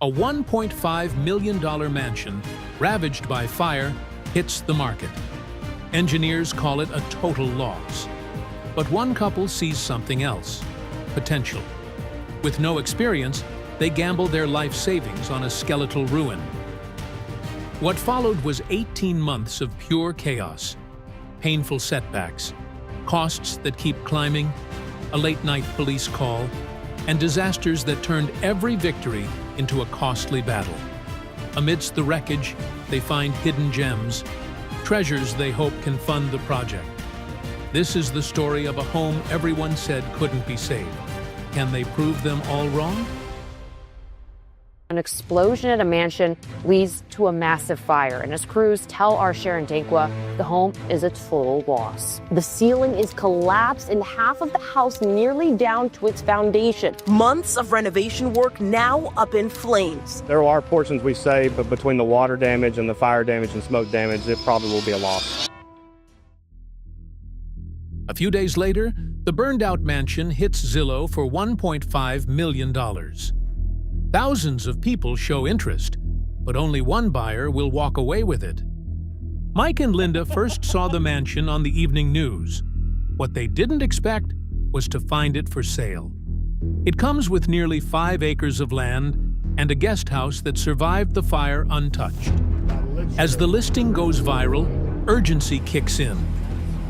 A $1.5 million mansion, ravaged by fire, hits the market. Engineers call it a total loss. But one couple sees something else: potential. With no experience, they gamble their life savings on a skeletal ruin. What followed was 18 months of pure chaos, painful setbacks, costs that keep climbing, a late-night police call, and disasters that turned every victory into a costly battle. Amidst the wreckage, they find hidden gems, treasures they hope can fund the project. This is the story of a home everyone said couldn't be saved. Can they prove them all wrong? An explosion at a mansion leads to a massive fire, and as crews tell our Sharon Dankwa, the home is a total loss. The ceiling is collapsed and half of the house nearly down to its foundation. Months of renovation work now up in flames. There are portions we saved, but between the water damage and the fire damage and smoke damage, it probably will be a loss. A few days later, the burned-out mansion hits Zillow for $1.5 million. Thousands of people show interest, but only one buyer will walk away with it. Mike and Linda first saw the mansion on the evening news. What they didn't expect was to find it for sale. It comes with nearly 5 acres of land and a guest house that survived the fire untouched. As the listing goes viral, urgency kicks in.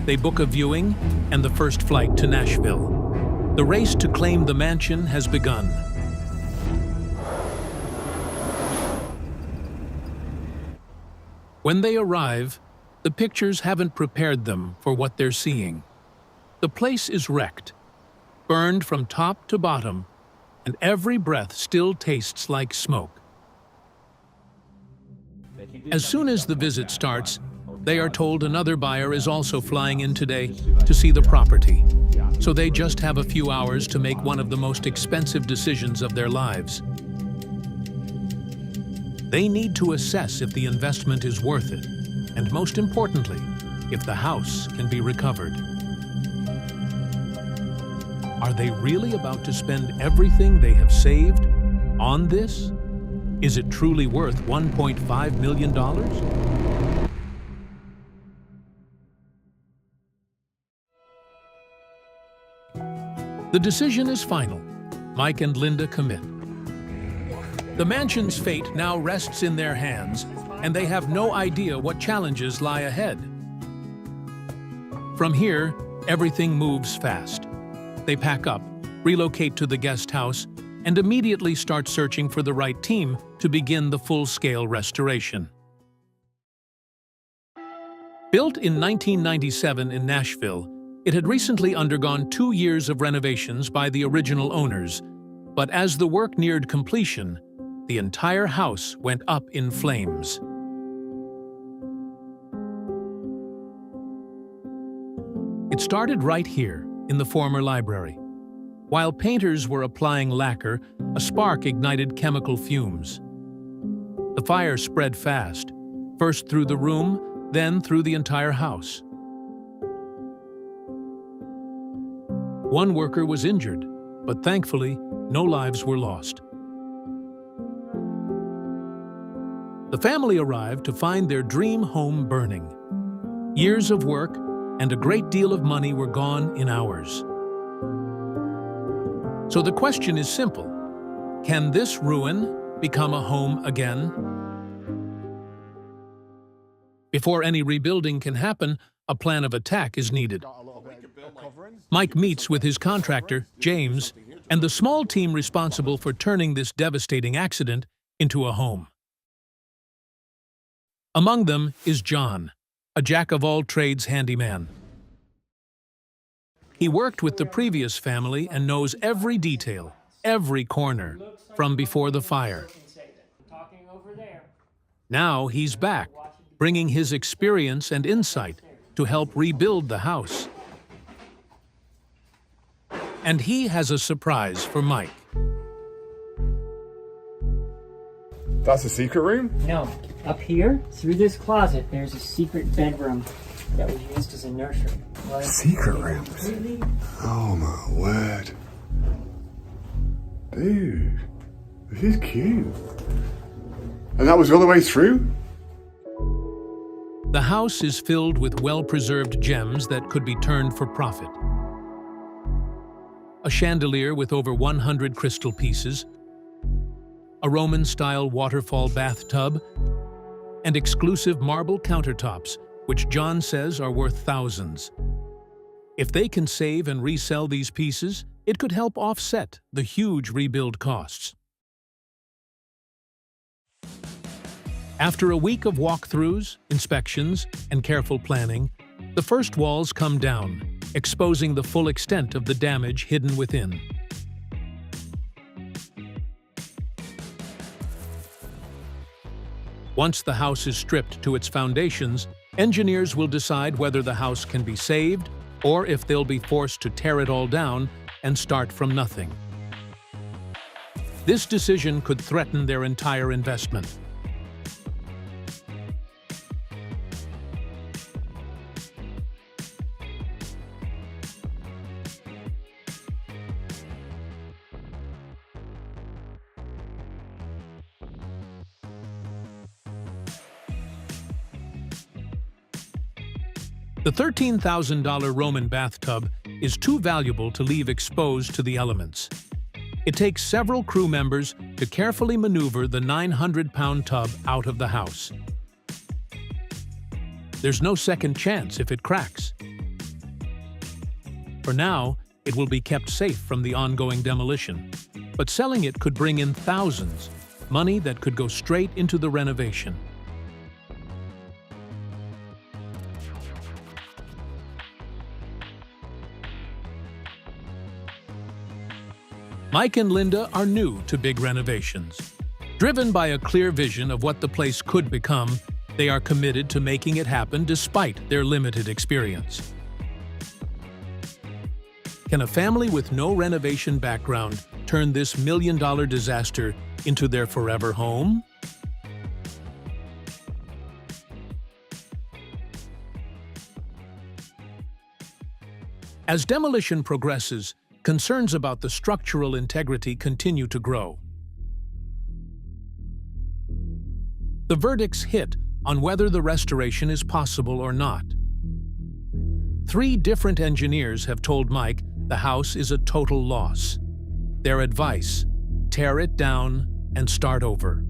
They book a viewing and the first flight to Nashville. The race to claim the mansion has begun. When they arrive, the pictures haven't prepared them for what they're seeing. The place is wrecked, burned from top to bottom, and every breath still tastes like smoke. As soon as the visit starts, they are told another buyer is also flying in today to see the property. So they just have a few hours to make one of the most expensive decisions of their lives. They need to assess if the investment is worth it, and most importantly, if the house can be recovered. Are they really about to spend everything they have saved on this? Is it truly worth $1.5 million? The decision is final. Mike and Linda commit. The mansion's fate now rests in their hands, and they have no idea what challenges lie ahead. From here, everything moves fast. They pack up, relocate to the guest house, and immediately start searching for the right team to begin the full-scale restoration. Built in 1997 in Nashville, it had recently undergone 2 years of renovations by the original owners, but as the work neared completion, the entire house went up in flames. It started right here, in the former library. While painters were applying lacquer, a spark ignited chemical fumes. The fire spread fast, first through the room, then through the entire house. One worker was injured, but thankfully, no lives were lost. The family arrived to find their dream home burning. Years of work and a great deal of money were gone in hours. So the question is simple: can this ruin become a home again? Before any rebuilding can happen, a plan of attack is needed. Mike meets with his contractor, James, and the small team responsible for turning this devastating accident into a home. Among them is John, a jack-of-all-trades handyman. He worked with the previous family and knows every detail, every corner, from before the fire. Now he's back, bringing his experience and insight to help rebuild the house. And he has a surprise for Mike. That's a secret room? No. Up here, through this closet, there's a secret bedroom that was used as a nursery. Secret rooms? Oh my word. Dude, This is cute. And that was all the way through? The house is filled with well-preserved gems that could be turned for profit. A chandelier with over 100 crystal pieces, a Roman-style waterfall bathtub, and exclusive marble countertops, which John says are worth thousands. If they can save and resell these pieces, it could help offset the huge rebuild costs. After a week of walkthroughs, inspections, and careful planning, the first walls come down, exposing the full extent of the damage hidden within. Once the house is stripped to its foundations, engineers will decide whether the house can be saved or if they'll be forced to tear it all down and start from nothing. This decision could threaten their entire investment. The $13,000 Roman bathtub is too valuable to leave exposed to the elements. It takes several crew members to carefully maneuver the 900-pound tub out of the house. There's no second chance if it cracks. For now, it will be kept safe from the ongoing demolition, but selling it could bring in thousands, money that could go straight into the renovation. Mike and Linda are new to big renovations. Driven by a clear vision of what the place could become, they are committed to making it happen despite their limited experience. Can a family with no renovation background turn this million-dollar disaster into their forever home? As demolition progresses, concerns about the structural integrity continue to grow. The verdicts hit on whether the restoration is possible or not. 3 different engineers have told Mike the house is a total loss. Their advice: tear it down and start over.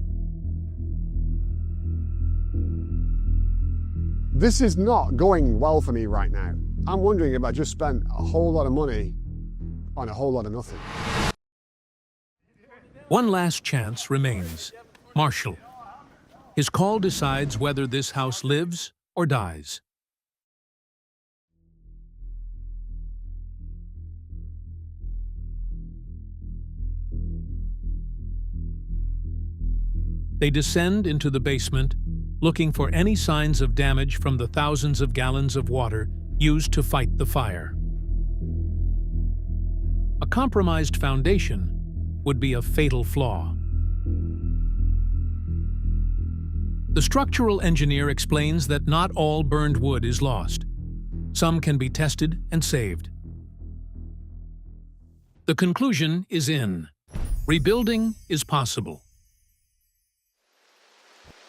This is not going well for me right now. I'm wondering if I just spent a whole lot of money on a whole lot of nothing. One last chance remains: Marshall. His call decides whether this house lives or dies. They descend into the basement, looking for any signs of damage from the thousands of gallons of water used to fight the fire. A compromised foundation would be a fatal flaw. The structural engineer explains that not all burned wood is lost. Some can be tested and saved. The conclusion is in. Rebuilding is possible.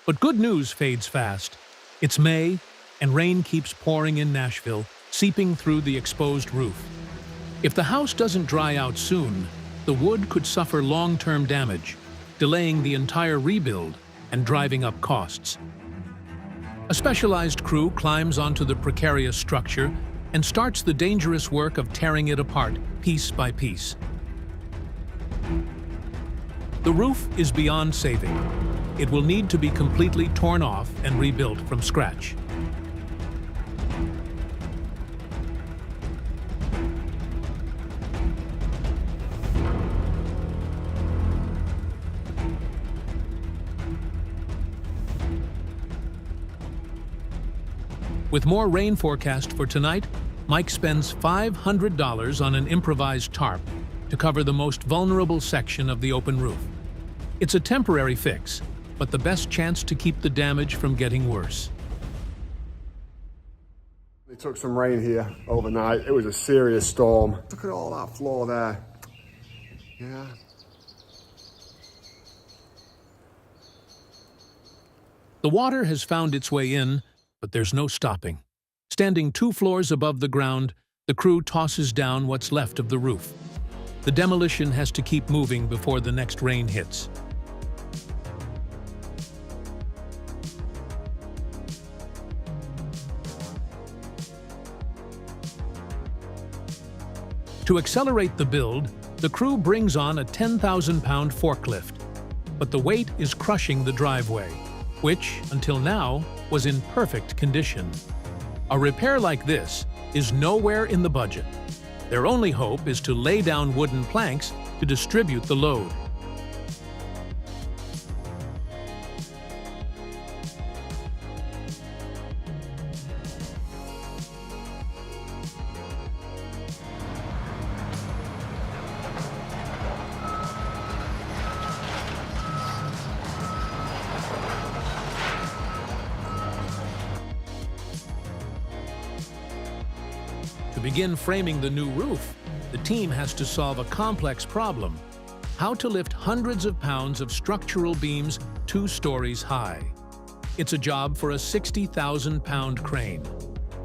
But good news fades fast. It's May, and rain keeps pouring in Nashville, seeping through the exposed roof. If the house doesn't dry out soon, the wood could suffer long-term damage, delaying the entire rebuild and driving up costs. A specialized crew climbs onto the precarious structure and starts the dangerous work of tearing it apart piece by piece. The roof is beyond saving. It will need to be completely torn off and rebuilt from scratch. With more rain forecast for tonight, Mike spends $500 on an improvised tarp to cover the most vulnerable section of the open roof. It's a temporary fix, but the best chance to keep the damage from getting worse. They took some rain here overnight. It was a serious storm. Look at all that floor there. Yeah. The water has found its way in, but there's no stopping. Standing 2 floors above the ground, the crew tosses down what's left of the roof. The demolition has to keep moving before the next rain hits. To accelerate the build, the crew brings on a 10,000-pound forklift. But the weight is crushing the driveway, which, until now, was in perfect condition. A repair like this is nowhere in the budget. Their only hope is to lay down wooden planks to distribute the load. To begin framing the new roof, the team has to solve a complex problem: how to lift hundreds of pounds of structural beams 2 stories high. It's a job for a 60,000-pound crane.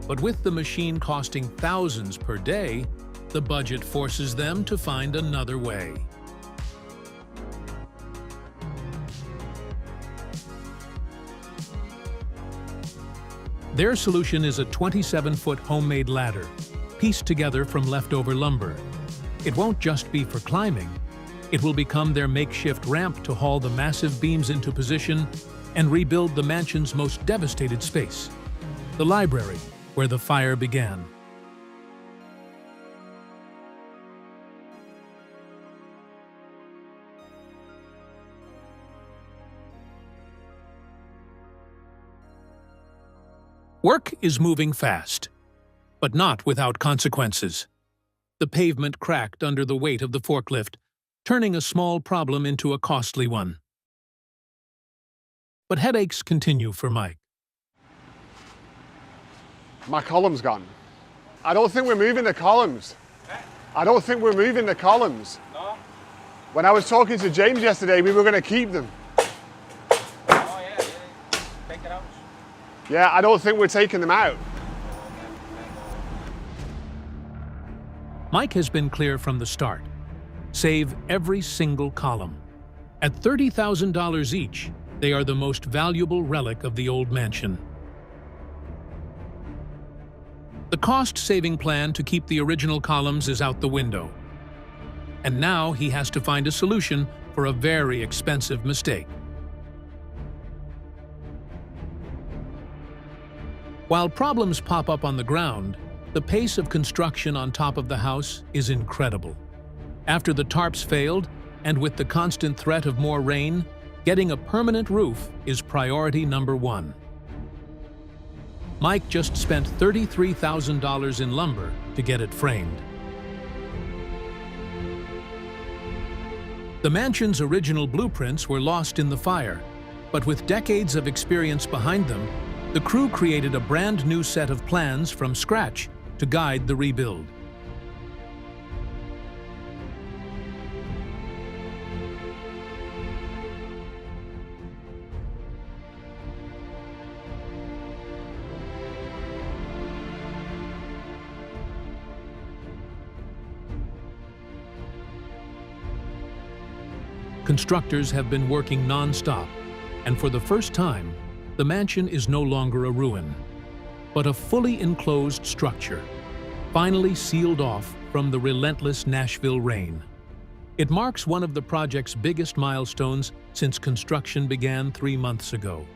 But with the machine costing thousands per day, the budget forces them to find another way. Their solution is a 27-foot homemade ladder, pieced together from leftover lumber. It won't just be for climbing. It will become their makeshift ramp to haul the massive beams into position and rebuild the mansion's most devastated space, the library where the fire began. Work is moving fast, but not without consequences. The pavement cracked under the weight of the forklift, turning a small problem into a costly one. But headaches continue for Mike. My column's gone. I don't think we're moving the columns. I don't think we're moving the columns. No? When I was talking to James yesterday, we were going to keep them. Oh, yeah. Take it out. Yeah, I don't think we're taking them out. Mike has been clear from the start. Save every single column. At $30,000 each, they are the most valuable relic of the old mansion. The cost-saving plan to keep the original columns is out the window. And now he has to find a solution for a very expensive mistake. While problems pop up on the ground, the pace of construction on top of the house is incredible. After the tarps failed, and with the constant threat of more rain, getting a permanent roof is priority number 1. Mike just spent $33,000 in lumber to get it framed. The mansion's original blueprints were lost in the fire, but with decades of experience behind them, the crew created a brand new set of plans from scratch to guide the rebuild. Constructors have been working non-stop, and for the first time, the mansion is no longer a ruin, but a fully enclosed structure, finally sealed off from the relentless Nashville rain. It marks one of the project's biggest milestones since construction began 3 months ago.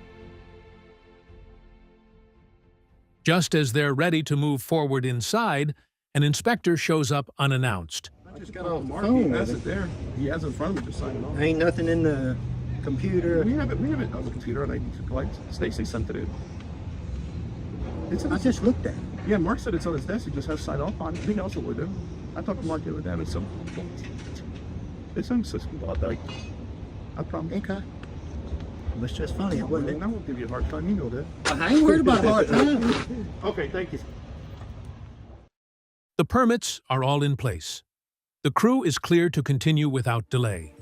Just as they're ready to move forward inside, an inspector shows up unannounced. I just got off Mark. He has it there. He has it in front of me. Just sign it off. Ain't nothing in the computer. We have it on the computer. Like Stacy sent it in. I just looked at it. Yeah, Mark said it's on his desk. He just has to sign off on it. He knows what we're doing. I talked to Mark the other day. It's some system about that. I promise. Okay. It was just funny, wasn't it? I won't give you a hard time. You know that. I ain't worried about hard time. Okay, thank you. The permits are all in place. The crew is clear to continue without delay.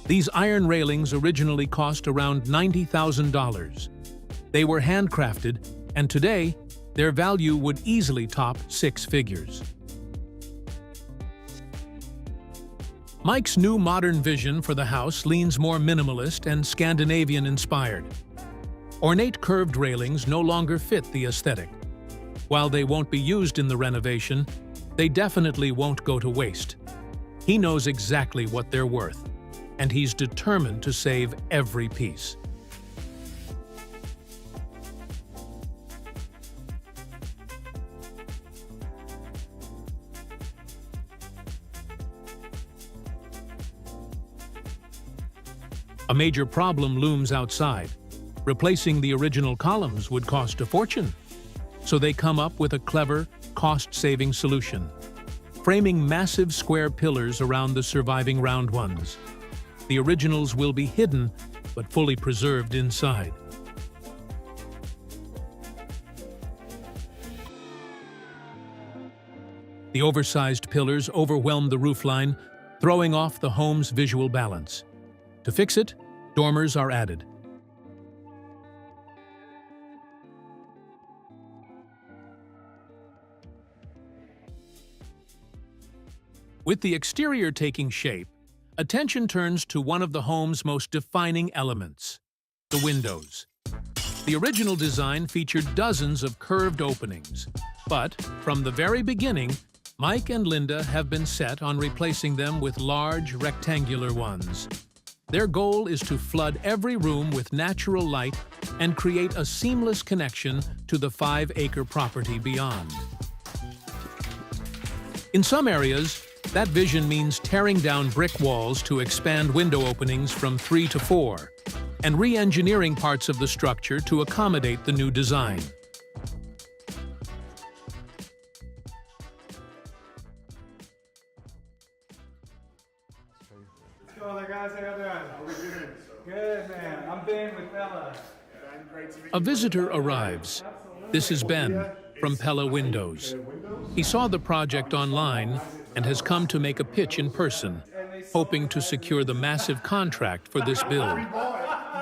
These iron railings originally cost around $90,000. They were handcrafted, and today, their value would easily top 6 figures. Mike's new modern vision for the house leans more minimalist and Scandinavian-inspired. Ornate curved railings no longer fit the aesthetic. While they won't be used in the renovation, they definitely won't go to waste. He knows exactly what they're worth, and he's determined to save every piece. A major problem looms outside. Replacing the original columns would cost a fortune. So they come up with a clever, cost-saving solution, framing massive square pillars around the surviving round ones. The originals will be hidden, but fully preserved inside. The oversized pillars overwhelm the roofline, throwing off the home's visual balance. To fix it, dormers are added. With the exterior taking shape, attention turns to one of the home's most defining elements, the windows. The original design featured dozens of curved openings, but from the very beginning, Mike and Linda have been set on replacing them with large, rectangular ones. Their goal is to flood every room with natural light and create a seamless connection to the 5-acre property beyond. In some areas, that vision means tearing down brick walls to expand window openings from 3 to 4, and re-engineering parts of the structure to accommodate the new design. What's going on, guys? How you doing? Good, man. I'm Ben with Bella. A visitor arrives. This is Ben from Pella Windows. He saw the project online and has come to make a pitch in person, hoping to secure the massive contract for this build.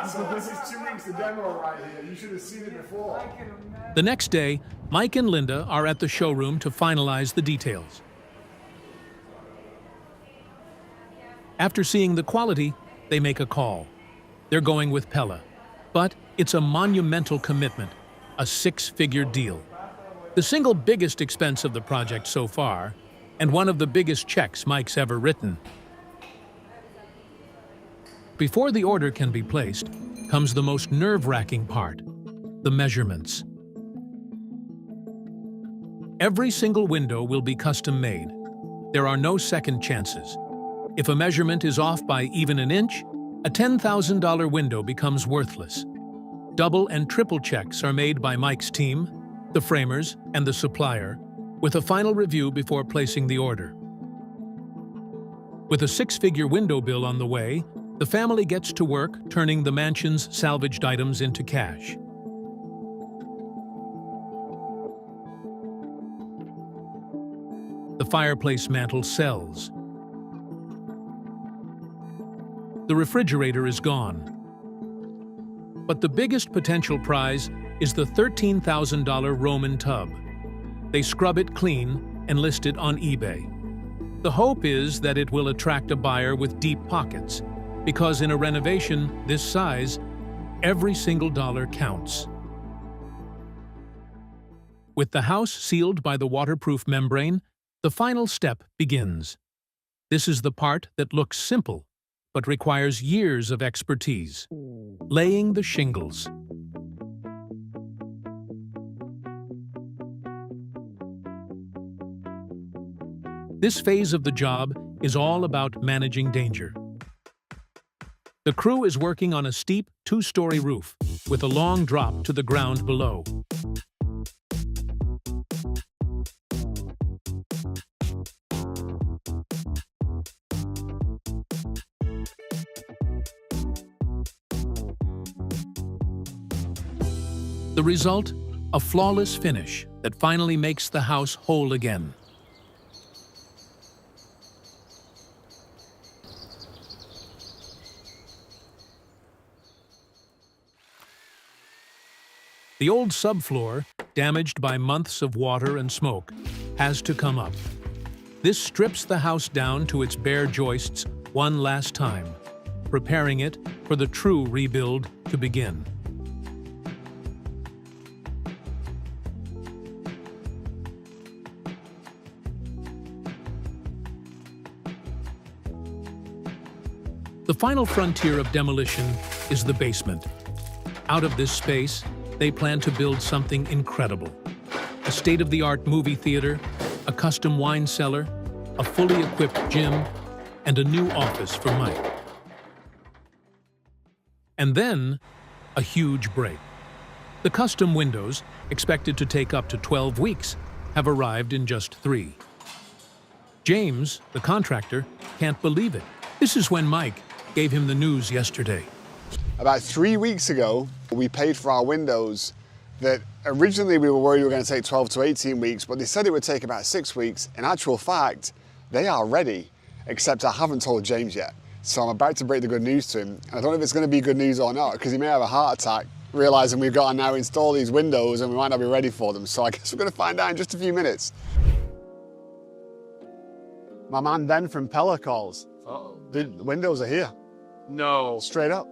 So this is 2 weeks of demo right here. You should have seen it before. The next day, Mike and Linda are at the showroom to finalize the details. After seeing the quality, they make a call. They're going with Pella, but it's a monumental commitment, a 6-figure deal. The single biggest expense of the project so far, and one of the biggest checks Mike's ever written. Before the order can be placed, comes the most nerve-wracking part, the measurements. Every single window will be custom-made. There are no second chances. If a measurement is off by even an inch, a $10,000 window becomes worthless. Double and triple checks are made by Mike's team, the framers, and the supplier, with a final review before placing the order. With a 6-figure window bill on the way, the family gets to work turning the mansion's salvaged items into cash. The fireplace mantle sells. The refrigerator is gone. But the biggest potential prize is the $13,000 Roman tub. They scrub it clean and list it on eBay. The hope is that it will attract a buyer with deep pockets, because in a renovation this size, every single dollar counts. With the house sealed by the waterproof membrane, the final step begins. This is the part that looks simple, but requires years of expertise. Laying the shingles. This phase of the job is all about managing danger. The crew is working on a steep 2-story roof with a long drop to the ground below. The result? A flawless finish that finally makes the house whole again. The old subfloor, damaged by months of water and smoke, has to come up. This strips the house down to its bare joists one last time, preparing it for the true rebuild to begin. The final frontier of demolition is the basement. Out of this space, they plan to build something incredible. A state-of-the-art movie theater, a custom wine cellar, a fully equipped gym, and a new office for Mike. And then, a huge break. The custom windows, expected to take up to 12 weeks, have arrived in just 3. James, the contractor, can't believe it. This is when Mike gave him the news yesterday. About 3 weeks ago, we paid for our windows that originally we were worried we were going to take 12 to 18 weeks, but they said it would take about 6 weeks. In actual fact, they are ready, except I haven't told James yet. So I'm about to break the good news to him. And I don't know if it's going to be good news or not, because he may have a heart attack, realizing we've got to now install these windows and we might not be ready for them. So I guess we're going to find out in just a few minutes. My man Ben from Pella calls. Uh-oh. The windows are here. No. Straight up.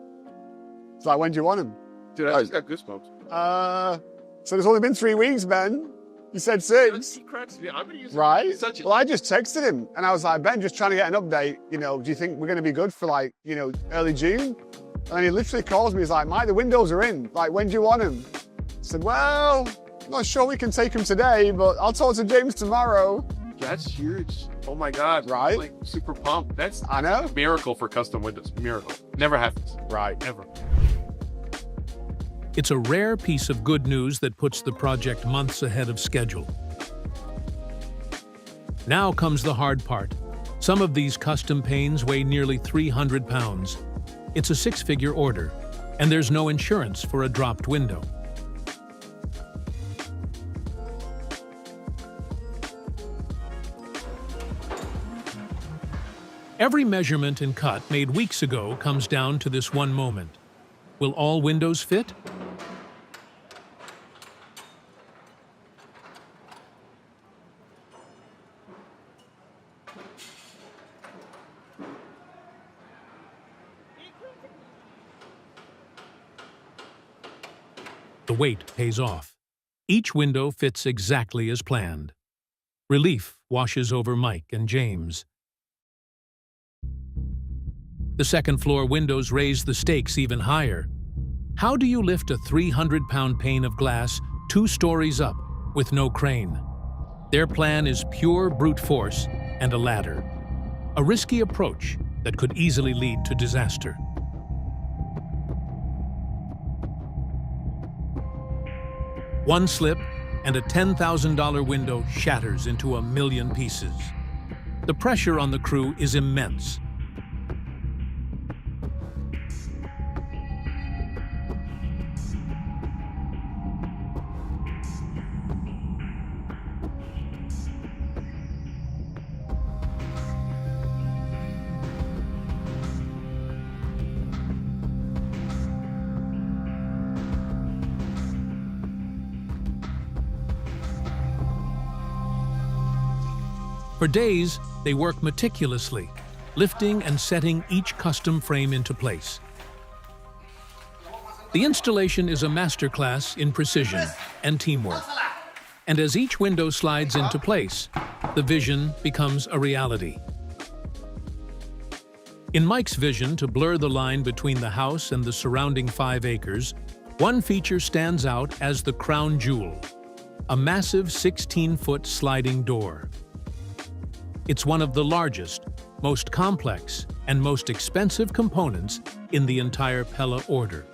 It's like, when do you want them? Dude, I just got goosebumps. So there's only been 3 weeks, Ben. You said 6. He cracks me. I'm gonna use Right? such a... Well, I just texted him and I was like, Ben, just trying to get an update. You know, do you think we're going to be good for like, you know, early June? And then he literally calls me. He's like, Mike, the windows are in. Like, when do you want them? I said, well, I'm not sure we can take them today, but I'll talk to James tomorrow. That's huge. Oh my God. Right? I'm like super pumped. That's I know. a miracle for custom windows. Miracle. Never happens. Right. Ever. It's a rare piece of good news that puts the project months ahead of schedule. Now comes the hard part. Some of these custom panes weigh nearly 300 pounds. It's a 6-figure order, and there's no insurance for a dropped window. Every measurement and cut made weeks ago comes down to this one moment. Will all windows fit? The wait pays off. Each window fits exactly as planned. Relief washes over Mike and James. The second-floor windows raise the stakes even higher. How do you lift a 300-pound pane of glass 2 stories up with no crane? Their plan is pure brute force and a ladder. A risky approach that could easily lead to disaster. One slip, and a $10,000 window shatters into 1,000,000 pieces. The pressure on the crew is immense. For days, they work meticulously, lifting and setting each custom frame into place. The installation is a masterclass in precision and teamwork. And as each window slides into place, the vision becomes a reality. In Mike's vision to blur the line between the house and the surrounding 5 acres, one feature stands out as the crown jewel, a massive 16-foot sliding door. It's one of the largest, most complex, and most expensive components in the entire Pella order.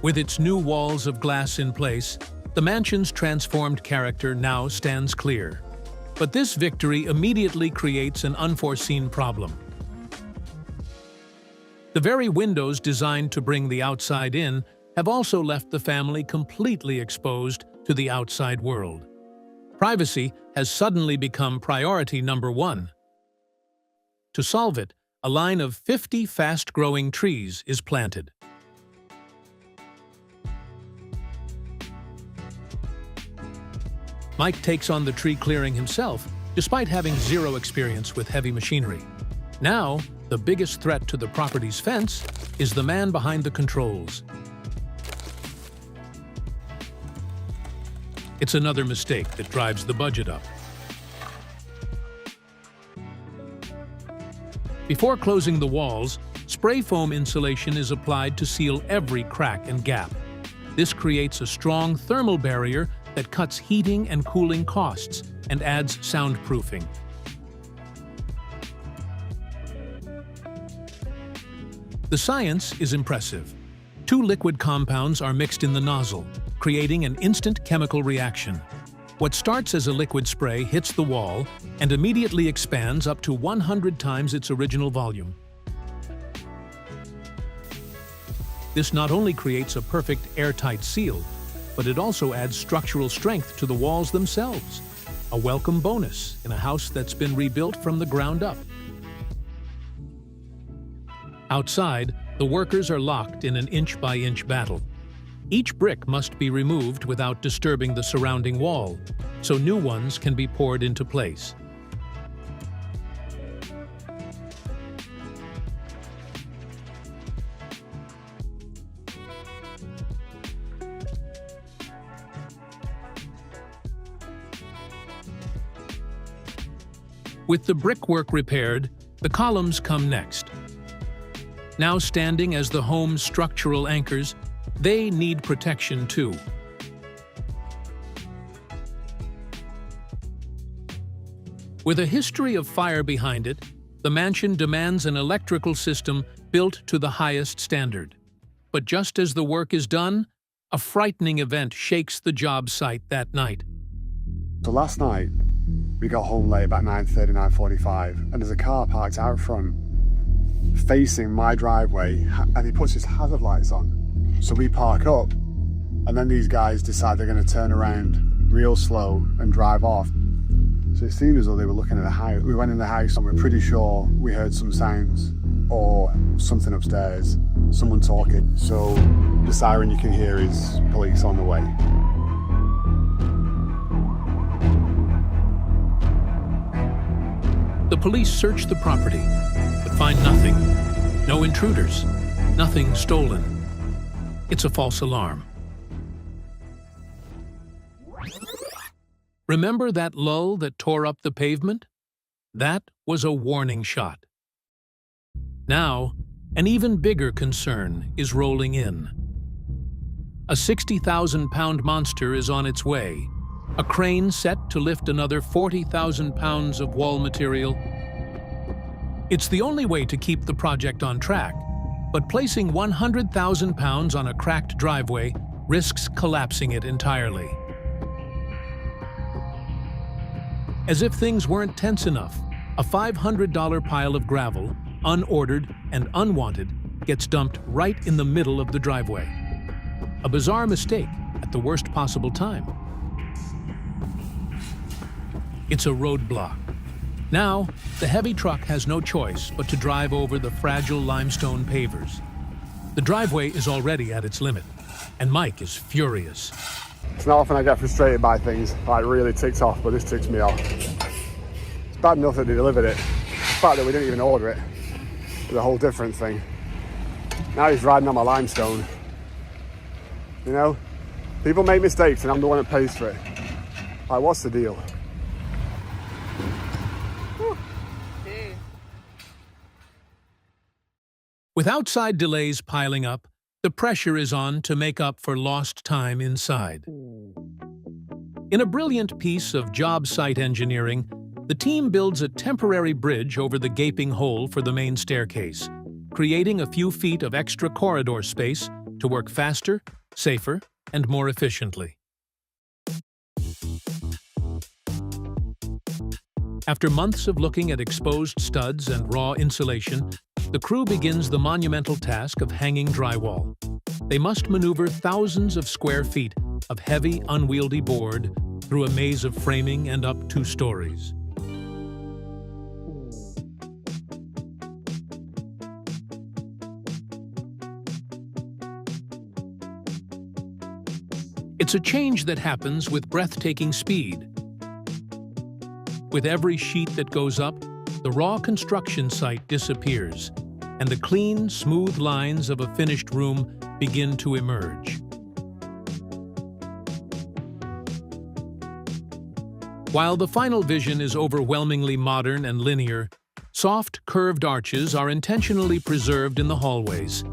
With its new walls of glass in place, the mansion's transformed character now stands clear. But this victory immediately creates an unforeseen problem. The very windows designed to bring the outside in have also left the family completely exposed to the outside world. Privacy has suddenly become priority number 1. To solve it, a line of 50 fast-growing trees is planted. Mike takes on the tree clearing himself, despite having zero experience with heavy machinery. Now, the biggest threat to the property's fence is the man behind the controls. It's another mistake that drives the budget up. Before closing the walls, spray foam insulation is applied to seal every crack and gap. This creates a strong thermal barrier that cuts heating and cooling costs and adds soundproofing. The science is impressive. 2 liquid compounds are mixed in the nozzle, creating an instant chemical reaction. What starts as a liquid spray hits the wall and immediately expands up to 100 times its original volume. This not only creates a perfect airtight seal, but it also adds structural strength to the walls themselves, a welcome bonus in a house that's been rebuilt from the ground up. Outside, the workers are locked in an inch-by-inch battle. Each brick must be removed without disturbing the surrounding wall, so new ones can be poured into place. With the brickwork repaired, the columns come next. Now standing as the home's structural anchors, they need protection too. With a history of fire behind it, the mansion demands an electrical system built to the highest standard. But just as the work is done, a frightening event shakes the job site that night. So last night, we got home late, about 9:30, 9:45, and there's a car parked out front facing my driveway, and he puts his hazard lights on. So we park up, and then these guys decide they're going to turn around real slow and drive off. So it seemed as though they were looking at the house. We went in the house and we're pretty sure we heard some sounds or something upstairs, someone talking. So the siren you can hear is police on the way. The police search the property, but find nothing. No intruders, nothing stolen. It's a false alarm. Remember that lull that tore up the pavement? That was a warning shot. Now, an even bigger concern is rolling in. A 60,000-pound monster is on its way, a crane set to lift another 40,000 pounds of wall material. It's the only way to keep the project on track, but placing 100,000 pounds on a cracked driveway risks collapsing it entirely. As if things weren't tense enough, a $500 pile of gravel, unordered and unwanted, gets dumped right in the middle of the driveway. A bizarre mistake at the worst possible time. It's a roadblock. Now, the heavy truck has no choice but to drive over the fragile limestone pavers. The driveway is already at its limit, and Mike is furious. It's not often I get frustrated by things, like really ticked off, but this ticks me off. It's bad enough that they delivered it. The fact that we didn't even order it is a whole different thing. Now he's riding on my limestone. You know, people make mistakes and I'm the one that pays for it. Like, what's the deal? With outside delays piling up, the pressure is on to make up for lost time inside. In a brilliant piece of job site engineering, the team builds a temporary bridge over the gaping hole for the main staircase, creating a few feet of extra corridor space to work faster, safer, and more efficiently. After months of looking at exposed studs and raw insulation, the crew begins the monumental task of hanging drywall. They must maneuver thousands of square feet of heavy, unwieldy board through a maze of framing and up 2 stories. It's a change that happens with breathtaking speed. With every sheet that goes up, the raw construction site disappears, and the clean, smooth lines of a finished room begin to emerge. While the final vision is overwhelmingly modern and linear, soft, curved arches are intentionally preserved in the hallways,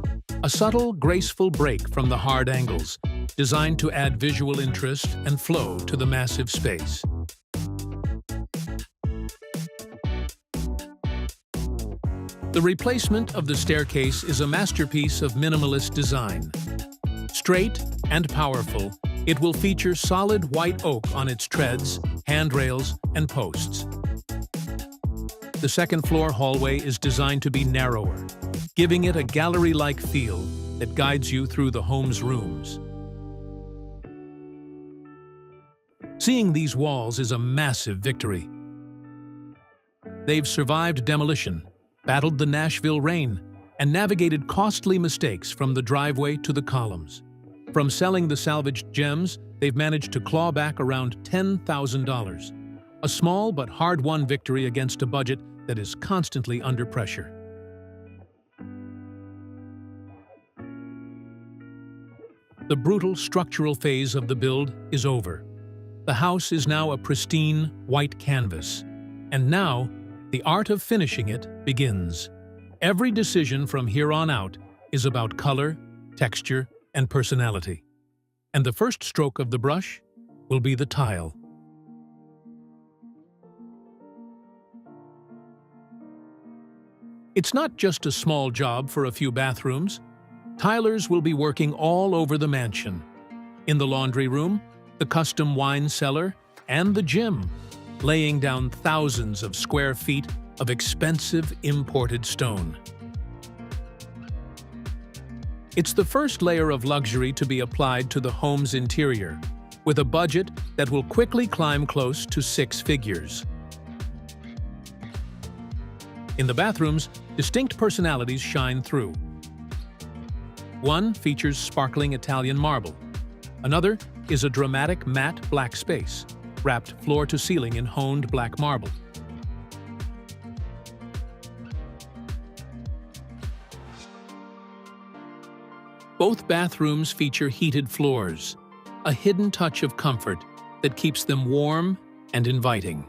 a subtle, graceful break from the hard angles, designed to add visual interest and flow to the massive space. The replacement of the staircase is a masterpiece of minimalist design. Straight and powerful, it will feature solid white oak on its treads, handrails, and posts. The second-floor hallway is designed to be narrower, giving it a gallery-like feel that guides you through the home's rooms. Seeing these walls is a massive victory. They've survived demolition, battled the Nashville rain, and navigated costly mistakes from the driveway to the columns. From selling the salvaged gems, they've managed to claw back around $10,000. A small but hard-won victory against a budget that is constantly under pressure. The brutal structural phase of the build is over. The house is now a pristine white canvas. And now, the art of finishing it begins. Every decision from here on out is about color, texture, and personality. And the first stroke of the brush will be the tile. It's not just a small job for a few bathrooms. Tilers will be working all over the mansion. In the laundry room, the custom wine cellar, and the gym, laying down thousands of square feet of expensive imported stone. It's the first layer of luxury to be applied to the home's interior, with a budget that will quickly climb close to 6 figures. In the bathrooms, distinct personalities shine through. One features sparkling Italian marble. Another is a dramatic matte black space, wrapped floor to ceiling in honed black marble. Both bathrooms feature heated floors, a hidden touch of comfort that keeps them warm and inviting.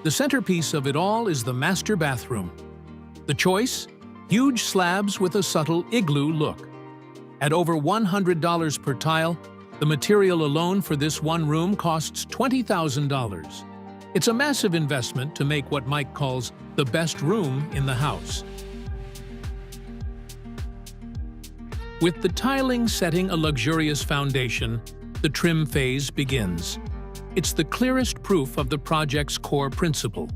The centerpiece of it all is the master bathroom. The choice? Huge slabs with a subtle igloo look. At over $100 per tile, the material alone for this one room costs $20,000. It's a massive investment to make what Mike calls the best room in the house. With the tiling setting a luxurious foundation, the trim phase begins. It's the clearest proof of the project's core principle,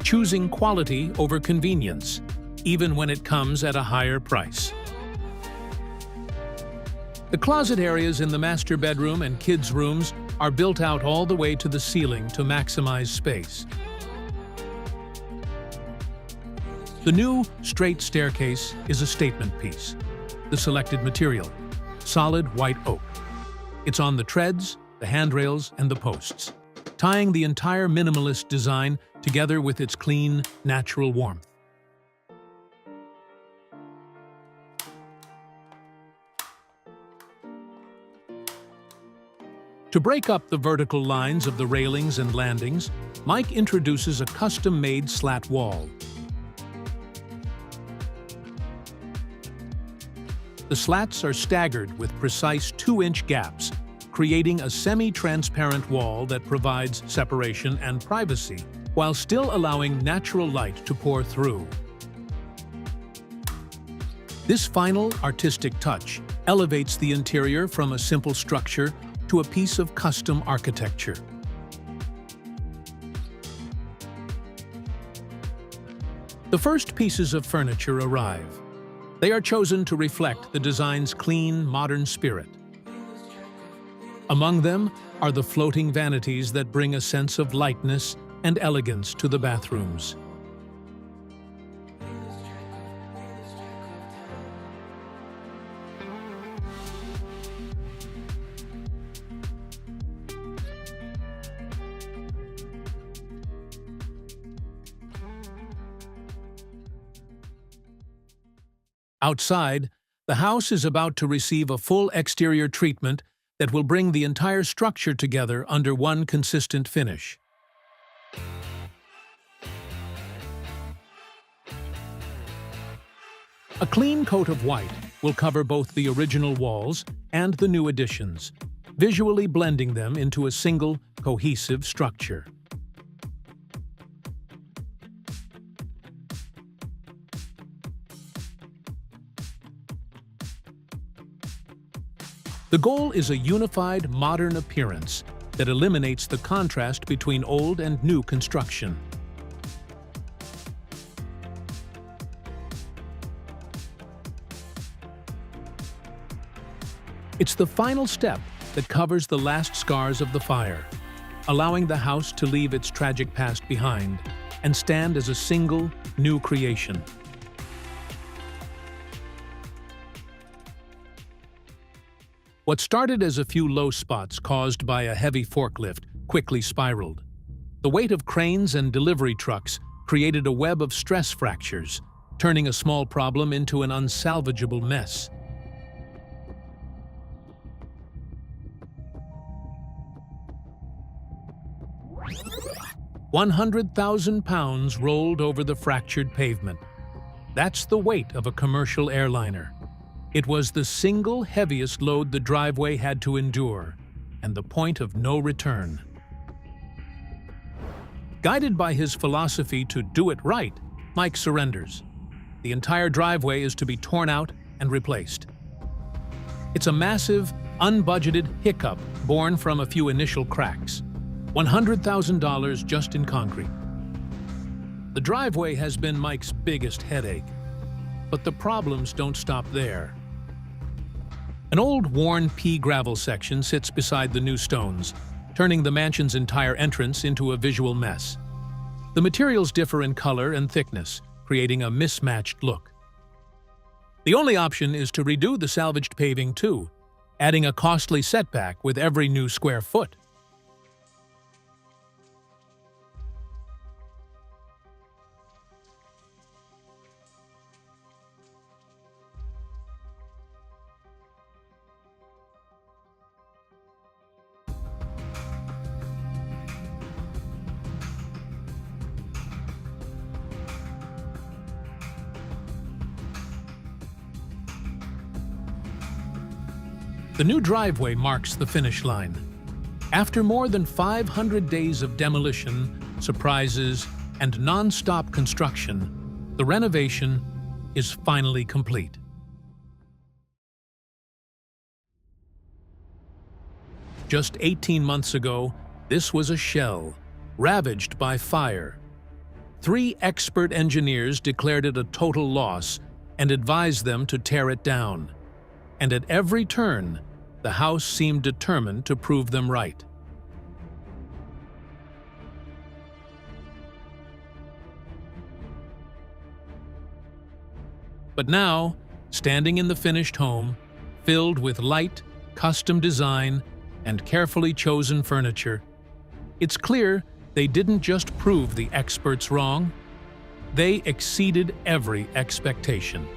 choosing quality over convenience, even when it comes at a higher price. The closet areas in the master bedroom and kids' rooms are built out all the way to the ceiling to maximize space. The new straight staircase is a statement piece. The selected material, solid white oak. It's on the treads, the handrails, and the posts, tying the entire minimalist design together with its clean, natural warmth. To break up the vertical lines of the railings and landings, Mike introduces a custom-made slat wall. The slats are staggered with precise 2-inch gaps, creating a semi-transparent wall that provides separation and privacy, while still allowing natural light to pour through. This final artistic touch elevates the interior from a simple structure to a piece of custom architecture. The first pieces of furniture arrive. They are chosen to reflect the design's clean, modern spirit. Among them are the floating vanities that bring a sense of lightness and elegance to the bathrooms. Outside, the house is about to receive a full exterior treatment that will bring the entire structure together under one consistent finish. A clean coat of white will cover both the original walls and the new additions, visually blending them into a single, cohesive structure. The goal is a unified, modern appearance that eliminates the contrast between old and new construction. It's the final step that covers the last scars of the fire, allowing the house to leave its tragic past behind and stand as a single, new creation. What started as a few low spots caused by a heavy forklift quickly spiraled. The weight of cranes and delivery trucks created a web of stress fractures, turning a small problem into an unsalvageable mess. £100,000 rolled over the fractured pavement. That's the weight of a commercial airliner. It was the single heaviest load the driveway had to endure, and the point of no return. Guided by his philosophy to do it right, Mike surrenders. The entire driveway is to be torn out and replaced. It's a massive, unbudgeted hiccup born from a few initial cracks. $100,000 just in concrete. The driveway has been Mike's biggest headache, but the problems don't stop there. An old, worn pea gravel section sits beside the new stones, turning the mansion's entire entrance into a visual mess. The materials differ in color and thickness, creating a mismatched look. The only option is to redo the salvaged paving too, adding a costly setback with every new square foot. The new driveway marks the finish line. After more than 500 days of demolition, surprises, and non-stop construction, the renovation is finally complete. Just 18 months ago, this was a shell, ravaged by fire. 3 expert engineers declared it a total loss and advised them to tear it down. And at every turn, the house seemed determined to prove them right. But now, standing in the finished home, filled with light, custom design, and carefully chosen furniture, it's clear they didn't just prove the experts wrong, they exceeded every expectation.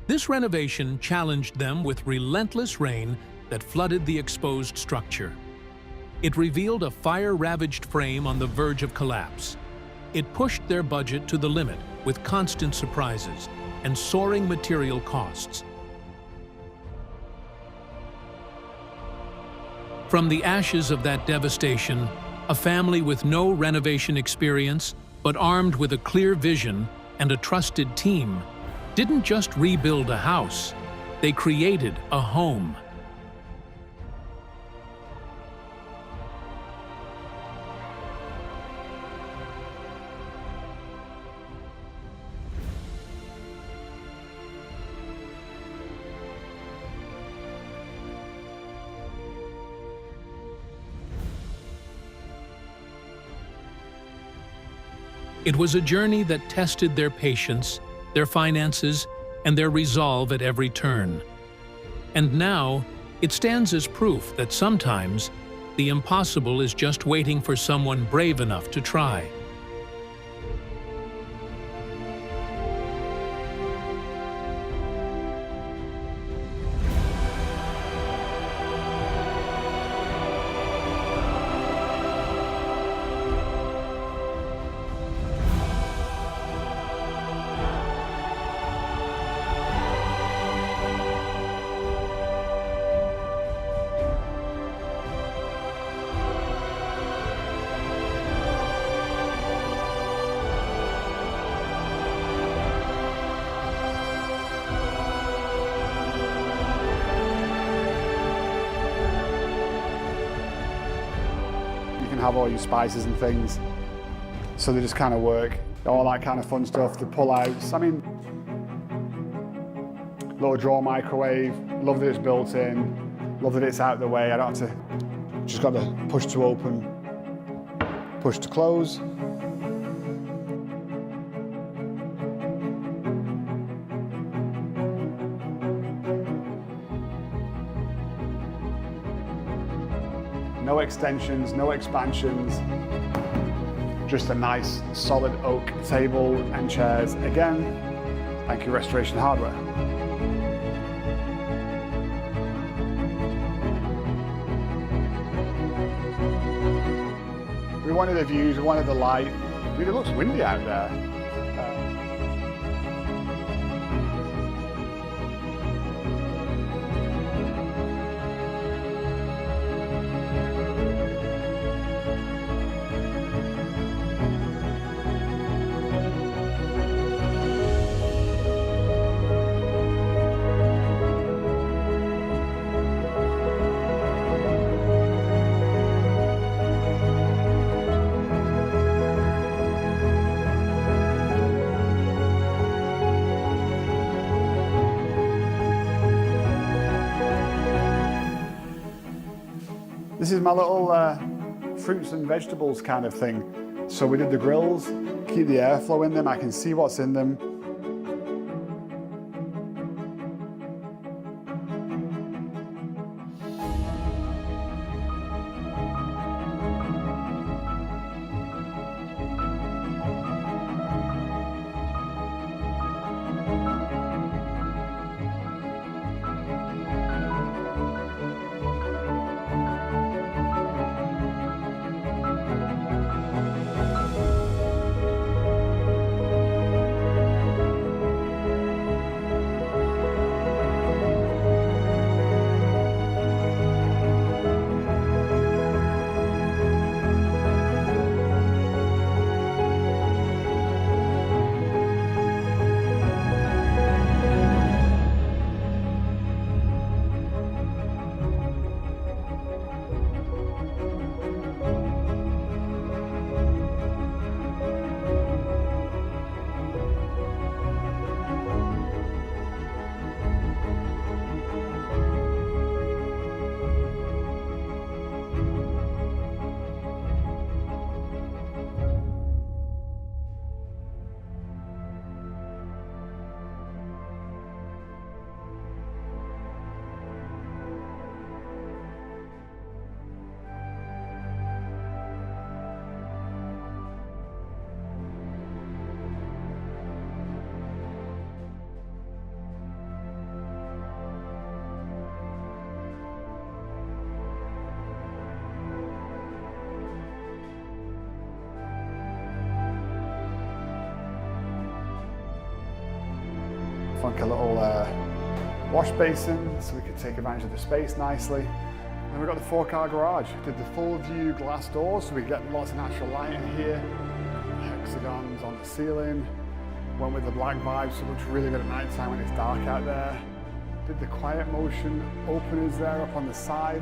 This renovation challenged them with relentless rain that flooded the exposed structure. It revealed a fire-ravaged frame on the verge of collapse. It pushed their budget to the limit with constant surprises and soaring material costs. From the ashes of that devastation, a family with no renovation experience, but armed with a clear vision and a trusted team, didn't just rebuild a house, they created a home. It was a journey that tested their patience, their finances, and their resolve at every turn. And now, it stands as proof that sometimes the impossible is just waiting for someone brave enough to try. Have all your spices and things, so they just kind of work, all that kind of fun stuff, the pull-outs. I mean, little drawer microwave, love that it's built in, love that it's out of the way. I don't have to, just got to push to open, push to close. No extensions, no expansions, just a nice solid oak table and chairs. Again, thank you Restoration Hardware. We wanted the views, we wanted the light. I mean, it looks windy out there. This is my little fruits and vegetables kind of thing. So we did the grills, keep the airflow in them, I can see what's in them. Funky little wash basin, so we could take advantage of the space nicely. And we've got the 4-car garage. Did the full view glass doors, so we get lots of natural light in here. Hexagons on the ceiling. Went with the black vibe, so it looks really good at night time when it's dark out there. Did the quiet motion openers there up on the side.